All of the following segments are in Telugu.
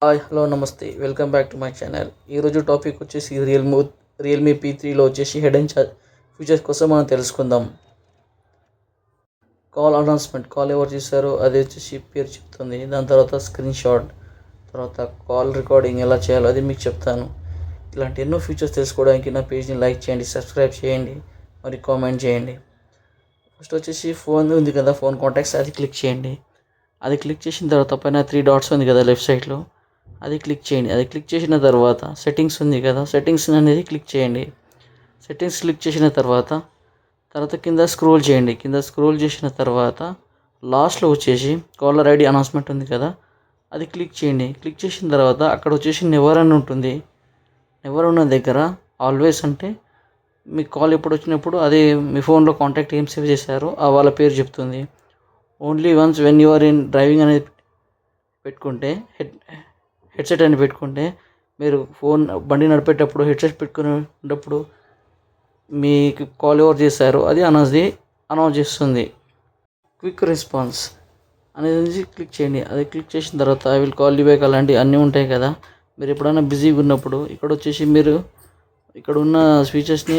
హాయ్ హలో నమస్తే welcome back to my channel. ఈరోజు టాపిక్ వచ్చేసి రియల్మీ P3లో వచ్చేసి హెడెన్ ఫీచర్స్ కోసం మనం తెలుసుకుందాం. కాల్ అనౌన్స్మెంట్, కాల్ ఎవరు చేశారో అది వచ్చేసి పేరు చెప్తుంది. దాని తర్వాత స్క్రీన్ షాట్, తర్వాత కాల్ రికార్డింగ్ ఎలా చేయాలో అది మీకు చెప్తాను. ఇలాంటి ఎన్నో ఫీచర్స్ తెలుసుకోవడానికి నా పేజ్ని లైక్ చేయండి, సబ్స్క్రైబ్ చేయండి, మరి కామెంట్ చేయండి. ఫస్ట్ వచ్చేసి ఫోన్ ఉంది కదా, ఫోన్ కాంటాక్ట్స్ అది క్లిక్ చేయండి. అది క్లిక్ చేసిన తర్వాత పైన 3 డాట్స్ ఉంది కదా లెఫ్ట్ సైడ్లో, అది క్లిక్ చేయండి. అది క్లిక్ చేసిన తర్వాత సెట్టింగ్స్ ఉంది కదా, సెట్టింగ్స్ అనేది క్లిక్ చేయండి. సెట్టింగ్స్ క్లిక్ చేసిన తర్వాత కింద స్క్రోల్ చేయండి. కింద స్క్రోల్ చేసిన తర్వాత లాస్ట్లో వచ్చేసి కాలర్ ఐడి అనౌన్స్మెంట్ ఉంది కదా, అది క్లిక్ చేయండి. క్లిక్ చేసిన తర్వాత అక్కడ వచ్చేసి నెవర్ అని ఉంటుంది. నెవర్ ఉన్న దగ్గర ఆల్వేస్ అంటే మీ కాల్ ఎప్పుడు వచ్చినప్పుడు అదే మీ ఫోన్లో కాంటాక్ట్ ఏం సేవ్ చేశారో ఆ వాళ్ళ పేరు చెప్తుంది. Only once when you are in driving అనేది పెట్టుకుంటే హెడ్సెట్ అని పెట్టుకుంటే, మీరు ఫోన్ బండి నడిపేటప్పుడు హెడ్సెట్ పెట్టుకునేటప్పుడు మీకు కాల్ ఎవరు చేశారో అది అనౌన్స్ చేస్తుంది. క్విక్ రెస్పాన్స్ అనేది క్లిక్ చేయండి. అది క్లిక్ చేసిన తర్వాత I will call you back అలాంటివి అన్నీ ఉంటాయి కదా. మీరు ఎప్పుడైనా బిజీగా ఉన్నప్పుడు ఇక్కడ వచ్చేసి మీరు ఇక్కడ ఉన్న ఫీచర్స్ని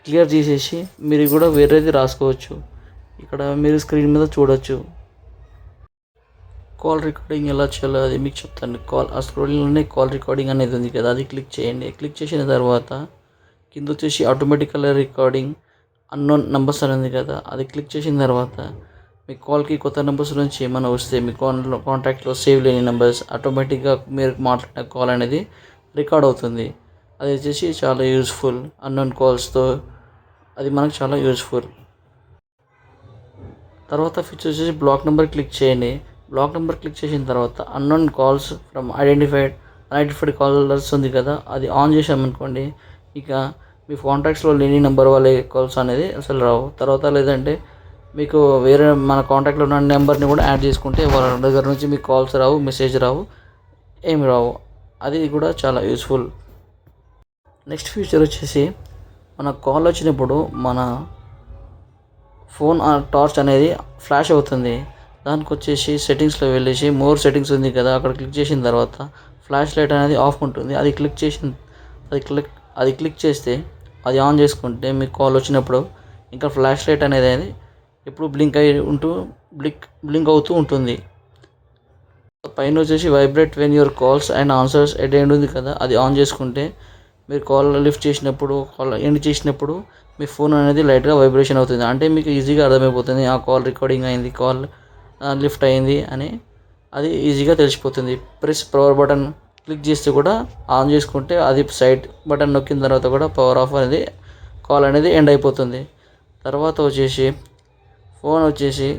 క్లియర్ చేసేసి మీరు కూడా వేరేది రాసుకోవచ్చు. ఇక్కడ మీరు స్క్రీన్ మీద చూడొచ్చు. కాల్ రికార్డింగ్ ఎలా చేయాలో అది మీకు చెప్తాను. ఆ స్క్రోలింగ్లోనే కాల్ రికార్డింగ్ అనేది ఉంది కదా, అది క్లిక్ చేయండి. క్లిక్ చేసిన తర్వాత కింద వచ్చేసి ఆటోమేటికల్ రికార్డింగ్ అన్నోన్ నంబర్స్ అని ఉంది కదా, అది క్లిక్ చేసిన తర్వాత మీ కాల్కి కొత్త నెంబర్స్ నుంచి ఏమైనా వస్తే మీ కాంటాక్ట్లో సేవ్ లేని నెంబర్స్ ఆటోమేటిక్గా మీరు మాట్లాడిన కాల్ అనేది రికార్డ్ అవుతుంది. అది వచ్చేసి చాలా యూస్ఫుల్. అన్నోన్ కాల్స్తో అది మనకు చాలా యూస్ఫుల్. తర్వాత ఫీచర్ వచ్చేసి బ్లాక్ నెంబర్ క్లిక్ చేయండి. బ్లాక్ నెంబర్ క్లిక్ చేసిన తర్వాత unknown calls from unidentified callers ఉంది కదా, అది ఆన్ చేసామనుకోండి, ఇక మీ కాంటాక్ట్స్లో లేని నెంబర్ వాళ్ళ కాల్స్ అనేది అసలు రావు. తర్వాత లేదంటే మీకు వేరే మన కాంటాక్ట్లో ఉన్న నెంబర్ని కూడా యాడ్ చేసుకుంటే వాళ్ళ దగ్గర నుంచి మీకు కాల్స్ రావు, మెసేజ్ రావు, ఏమి రావు. అది కూడా చాలా యూస్ఫుల్. నెక్స్ట్ ఫీచర్ వచ్చేసి మన కాల్ వచ్చినప్పుడు మన ఫోన్ టార్చ్ అనేది ఫ్లాష్ అవుతుంది. దానికి వచ్చేసి సెట్టింగ్స్లో వెళ్ళేసి మోర్ సెట్టింగ్స్ ఉంది కదా, అక్కడ క్లిక్ చేసిన తర్వాత ఫ్లాష్ లైట్ అనేది ఆఫ్ ఉంటుంది. అది క్లిక్ చేస్తే అది ఆన్ చేసుకుంటే మీకు కాల్ వచ్చినప్పుడు ఇంకా ఫ్లాష్ లైట్ అనేది ఎప్పుడు బ్లింక్ అవుతూ ఉంటుంది. పైన వచ్చేసి vibrate when your calls and answers at end ఉంది కదా, అది ఆన్ చేసుకుంటే మీరు కాల్ లిఫ్ట్ చేసినప్పుడు, కాల్ ఎండ్ చేసినప్పుడు మీ ఫోన్ అనేది లైట్గా వైబ్రేషన్ అవుతుంది. అంటే మీకు ఈజీగా అర్థమైపోతుంది ఆ కాల్ రికార్డింగ్ అయింది, కాల్ లిఫ్ట్ అయింది అని అది ఈజీగా తెలిసిపోతుంది. ప్రెస్ పవర్ బటన్ క్లిక్ చేస్తే కూడా ఆన్ చేసుకుంటే అది సైడ్ బటన్ నొక్కిన తర్వాత కూడా పవర్ ఆఫ్ అనేది కాల్ అనేది ఎండ్ అయిపోతుంది. తర్వాత వచ్చేసి ఫోన్ వచ్చేసి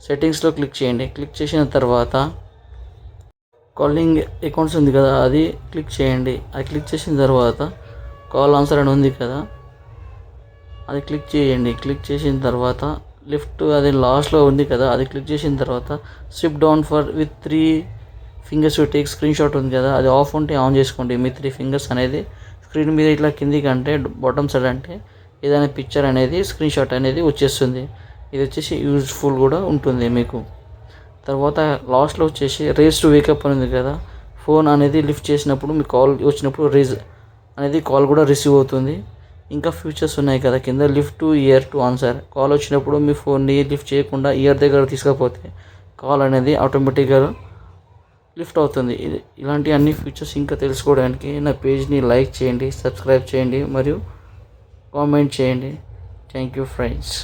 సెట్టింగ్స్లో క్లిక్ చేయండి. క్లిక్ చేసిన తర్వాత కాలింగ్ అకౌంట్స్ ఉంది కదా, అది క్లిక్ చేయండి. అది క్లిక్ చేసిన తర్వాత కాల్ ఆన్సర్ అని ఉంది కదా, అది క్లిక్ చేయండి. క్లిక్ చేసిన తర్వాత లెఫ్ట్ అది లాస్ట్లో ఉంది కదా, అది క్లిక్ చేసిన తర్వాత sweep down with 3 fingers take screen shot ఉంది కదా, అది ఆఫ్ ఉంటే ఆన్ చేసుకోండి. మీ 3 ఫింగర్స్ అనేది స్క్రీన్ మీద ఇట్లా కిందికి అంటే బాటమ్ సైడ్ అంటే ఏదైనా పిక్చర్ అనేది స్క్రీన్ షాట్ అనేది వచ్చేస్తుంది. ఇది వచ్చేసి యూజ్ఫుల్ కూడా ఉంటుంది మీకు. తర్వాత లాస్ట్లో వచ్చేసి రేస్ టు వేకప్ అని ఉంది కదా, ఫోన్ అనేది లిఫ్ట్ చేసినప్పుడు మీ కాల్ వచ్చినప్పుడు రేజ్ అనేది కాల్ కూడా రిసీవ్ అవుతుంది. ఇంకా ఫీచర్స్ ఉన్నాయి కదా కింద, lift to year to answer. Call వచ్చినప్పుడు మీ ఫోన్ని లిఫ్ట్ చేయకుండా ఇయర్ దగ్గర తీసుకపోతే కాల్ అనేది ఆటోమేటిక్గా లిఫ్ట్ అవుతుంది. ఇలాంటి అన్ని ఫీచర్స్ ఇంకా తెలుసుకోవడానికి నా పేజ్ని లైక్ చేయండి, సబ్స్క్రైబ్ చేయండి మరియు కామెంట్ చేయండి. Thank you friends.